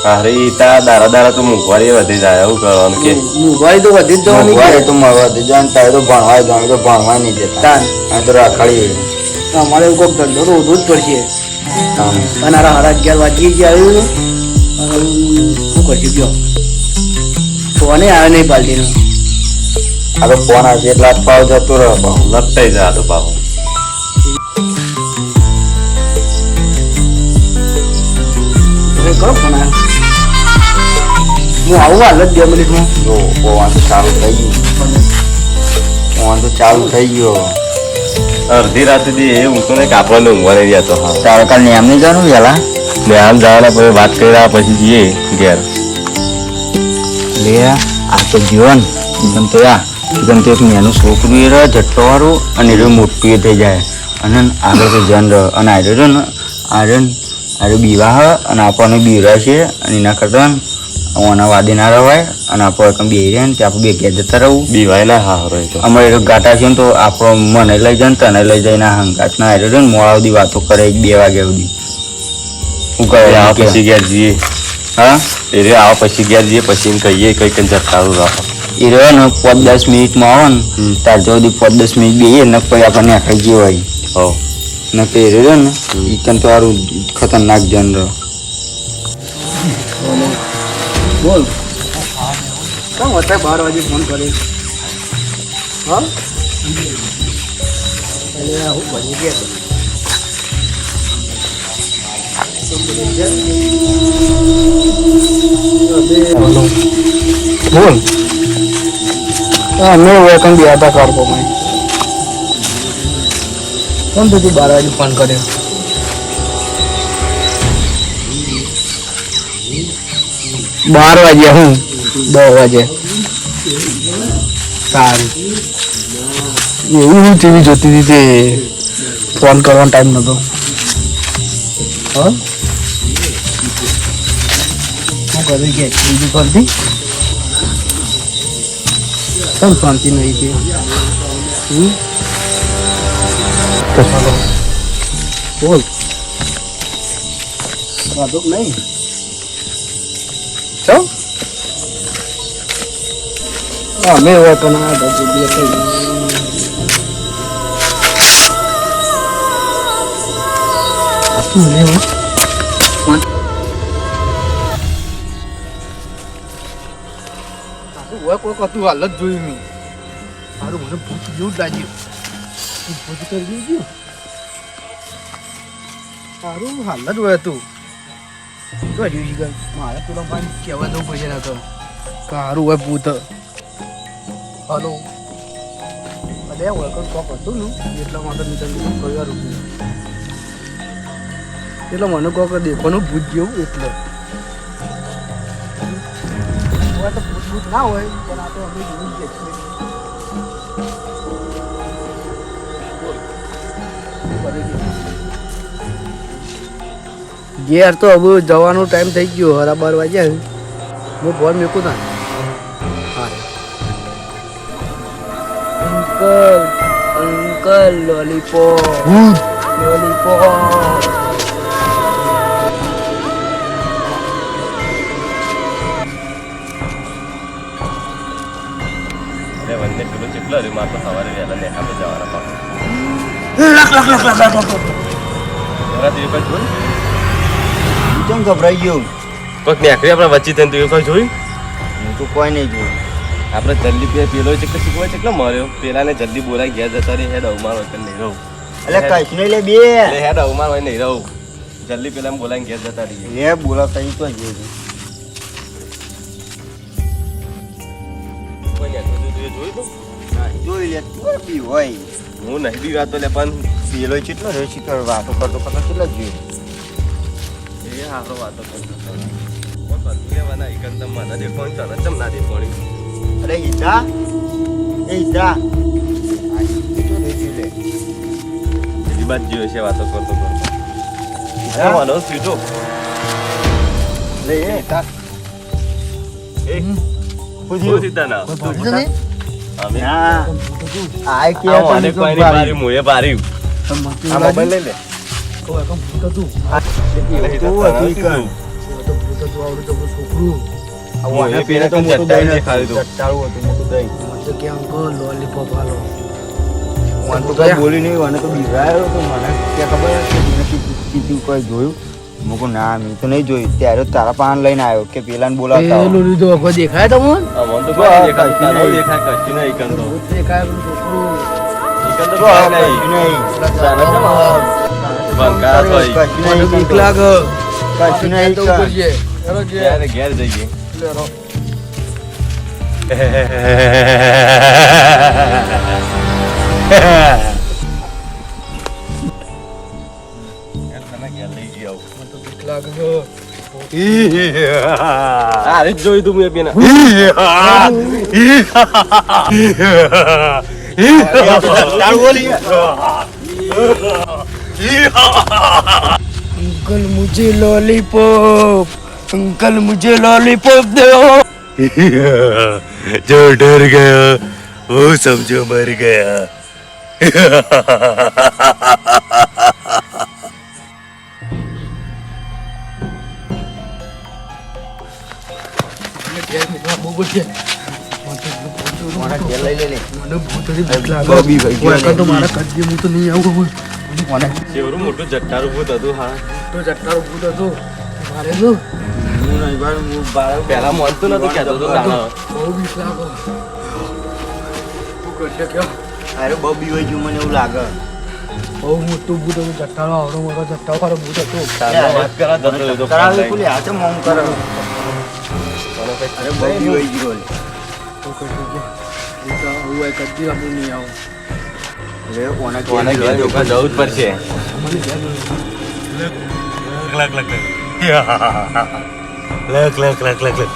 અરે તા દારા તો મોંઘવારી વધી જાય એવું કરવાનું કે મોંઘવારી તો વધી જ જવાની મોંઘવારી તો વધી જાય ને તારે તો ભણવાય તો અમે તો ભણવાય નહીં દેતા અમે તો રાખડીએ અમારે એવું કોઈક ધંધો તો ઉઠવું જ પડશે અને આ 11:30 વાગી ગયા આવ્યું શું કરશું કયો ફોને આવે નહીં પાલટીનો આ તો ફોન આવશે એટલે જ પાવ જતો રહે પાવ લપટાઈ જાય તો પાછો કરો ફોન આવ્યો હું આવું હાલ જ 2 મિનિટમાં જો ફોન તો ચાલુ થઈ ગયું ફોન તો ચાલુ થઈ ગયો અડધી રાતે એ ઊંઘતો ને કાપડને ઊંઘવા નહીં જતો હા તારે કાલ નેમ નહીં જવાનું વહેલા ને આમ જવાના પછી વાત કરી રહ્યા પછી જઈએ ઘેર લે આ તો જીવન એકદમ તો એકદમ તો એક નાનું છોકરું એ રહે જટ્ટો વાળું અને એ મોટું એ થઈ જાય અને આગળ તો જન રહે અને આર્યો ને આર્યો બીવાહ અને આપણને બીવરાય છે અને એના કરતા ઓના વાદે ના રવાય અને આપણે બે રહે ને ત્યાં આપણે બે ઘેર જતા રહું બીવાય ના હા રહે તો અમારે એક ગાટા છે ને તો આપણો મને લઈ જાય ને તને લઈ જાય ના હંકાત ના આર્યો ને મોડા સુધી વાતો કરે 2 વાગ્યા સુધી શું કરે આ પછી ઘેર જઈએ હા એ આવા પછી ઘેર જઈએ પછી એમ કહીએ કઈ કઈ જતારું રાખો એ રહ્યો ને 5-10 મિનિટમાં આવે ને તાર જો 5-10 મિનિટ બેહીએ ને પછી આપણને આખાઈ ગયો હોય હો ને તે રહ્યો ને એ તને તો સારું ખતરનાક જન રહ્યો બોલ કેમ અત્યારે 12 વાગે ફોન કરે હા એટલે હું બની ગયા બોલ મેં વેકન બી હતા કરતો મેં કેમ તો તું 12 વાગે ફોન કર્યો 12 વાગ્યા હું 10 વાગે સારું એવું ટીવી જોતી હતી તે ફોન કરવાનો ટાઈમ નતો હા શું કરી કે બીજું કરતી કેમ શાંતિ નહીં હતી તો ચાલો બોલ વાંધો નહીં ચો હા મેં હોય પણ આ દસ દિવસ થઈ શું લેવા કોઈક હતું હાલ જ જોયું નહીં મારું મને ભૂત જેવું જ લાગ્યું ભૂત કરી ગયું સારું હાલ જ હોય હતું મારે પેલો પાણી કહેવા જવું પડશે ના તો સારું હોય ભૂત હલો અરે વળકર કોક હતું ને એટલા માટે મેં તમને કયા રૂપિયા એટલે મને કોક દેખવાનું ભૂત જેવું એટલે તો ભૂત ના હોય પણ આ તો અમે જોયું જ ઘેર તો હવે જવાનો ટાઈમ થઈ ગયો 12 વાગ્યા હું ફોન મૂકું ના હા અંકલ લોલીપોપ વંદે પેલો ચેટલો રહ્યો મારે તો સવારે વહેલા નેહામે જવાના પાછું કેમ ગભરાઈ ગયો કોઈક નેકરી આપણે વચ્ચે થઈને તું કોઈ જોયું હું તો કોઈ નહીં જોયું આપણે જલ્દી પેલો ચેટલો શીખવાય ચેટલો માર્યો પેલાને જલ્દી બોલાય ઘેર જતા રહી હેડ અવમાર હોય નહીં રહું એટલે કઈ નહીં લે બે હેડ અવમાર હોય નહીં રહું જલ્દી પેલા બોલાય ઘેર જતા રહીએ લે બોલાવતા એ તો જોયું કોઈ નેકરી તું જોયું તો જોઈ લે તું બી હોય હું નહીં બી વાતો લે પણ પેલો કેટલો રહ્યો શીખર વાતો કરતો કેટલો જોયું એ હારો વાતો કરતો કોઈ બધું લેવાના એક મને દેખવાનું તને ચમ ના દેખવાની અરે ઈદા એ ઈદા બીજી બાદ જોયો છે વાતો કરતો માનો સીધો લે એ તા એક પૂછ્યું સીધા ના અમે ના આય કે આને કોઈ ની બારી મોએ બારી આ મોબાઈલ લઈ લે તો હતું ઈ કર આવડું તો છોકરું આને પેલે તો મોટું દહીં દેખાયું હતું. જટ્ટાળું હતું મોટું દહીં. મને તો કે અંકલ લોલીપોપ હાલો મને તો કઈ બોલી નહીં, મને તો બિરાયો તો મને ક્યાં ખબર કે મને કીધું કોઈ જોયું? મેં કહું ના મેં તો નહીં જોયું. ત્યારે તારા પાન લઈને આવ્યો કે પેલાને બોલાવતા આવો. પેલું લીધું અગો દેખાય તમને મને તો કોઈ નહીં દેખાતું. તારો દેખાય કશું નહીં ઈકન તો. દેખાય પેલું છોકરું ઈકન તો કોઈ નહીં. તારે કેમ આવા બંકાસ હોય? કશું મને નહીં, બીક લાગે કશું નહીં. તો ઉપર છે ચલો જે ઘેર જઈએ. લેરો તને ઘેર લઈ જઈ આવું. મને તો બીક લાગે અરે જ જોયું તું મેં પેલા. જટ્ટાળું બોલી. अंकल मुझे लॉलीपॉप अंकल मुझे लॉलीपॉप दो जो डर गया वो समझो मर गया. બહુ છે મને ઘેર લઈ લે લે. મને ભૂતરી બીક લાગે બબી ભાઈ ગયો ઓય, તો મારા કદી હું તો નહીં આવું હવે. મને શેવરું મોટું જટ્ટારું ભૂત હતું. હા તો જટ્ટારો ભૂત હતો મારે તો હું નહીં ભાઈ, હું બાર પેલા માનતું નતું કહેતો તો દાણા. બહુ બીક લાગે શું કરશે કયો અરે બહુ બીવાઈ ગયું મને એવું લાગે. બહુ મોટું ભૂત હતું જટ્ટારો આવડો મોટો જટ્ટારો વાળો ભૂત હતો તારનો વાત કરા જતો રહ્યો તો કરાવે પેલી હાથે મોમ કરે. મને કઈ અરે બહુ બીવાઈ ગયો. તો કરશે કે હું તો હું એ કદી આપણું નહીં આવું અરે ઓને કોને ઘેર જોવા જવું જ પડશે. મને ઘેર નહીં Lak lak lak. Lak lak lak lak lak.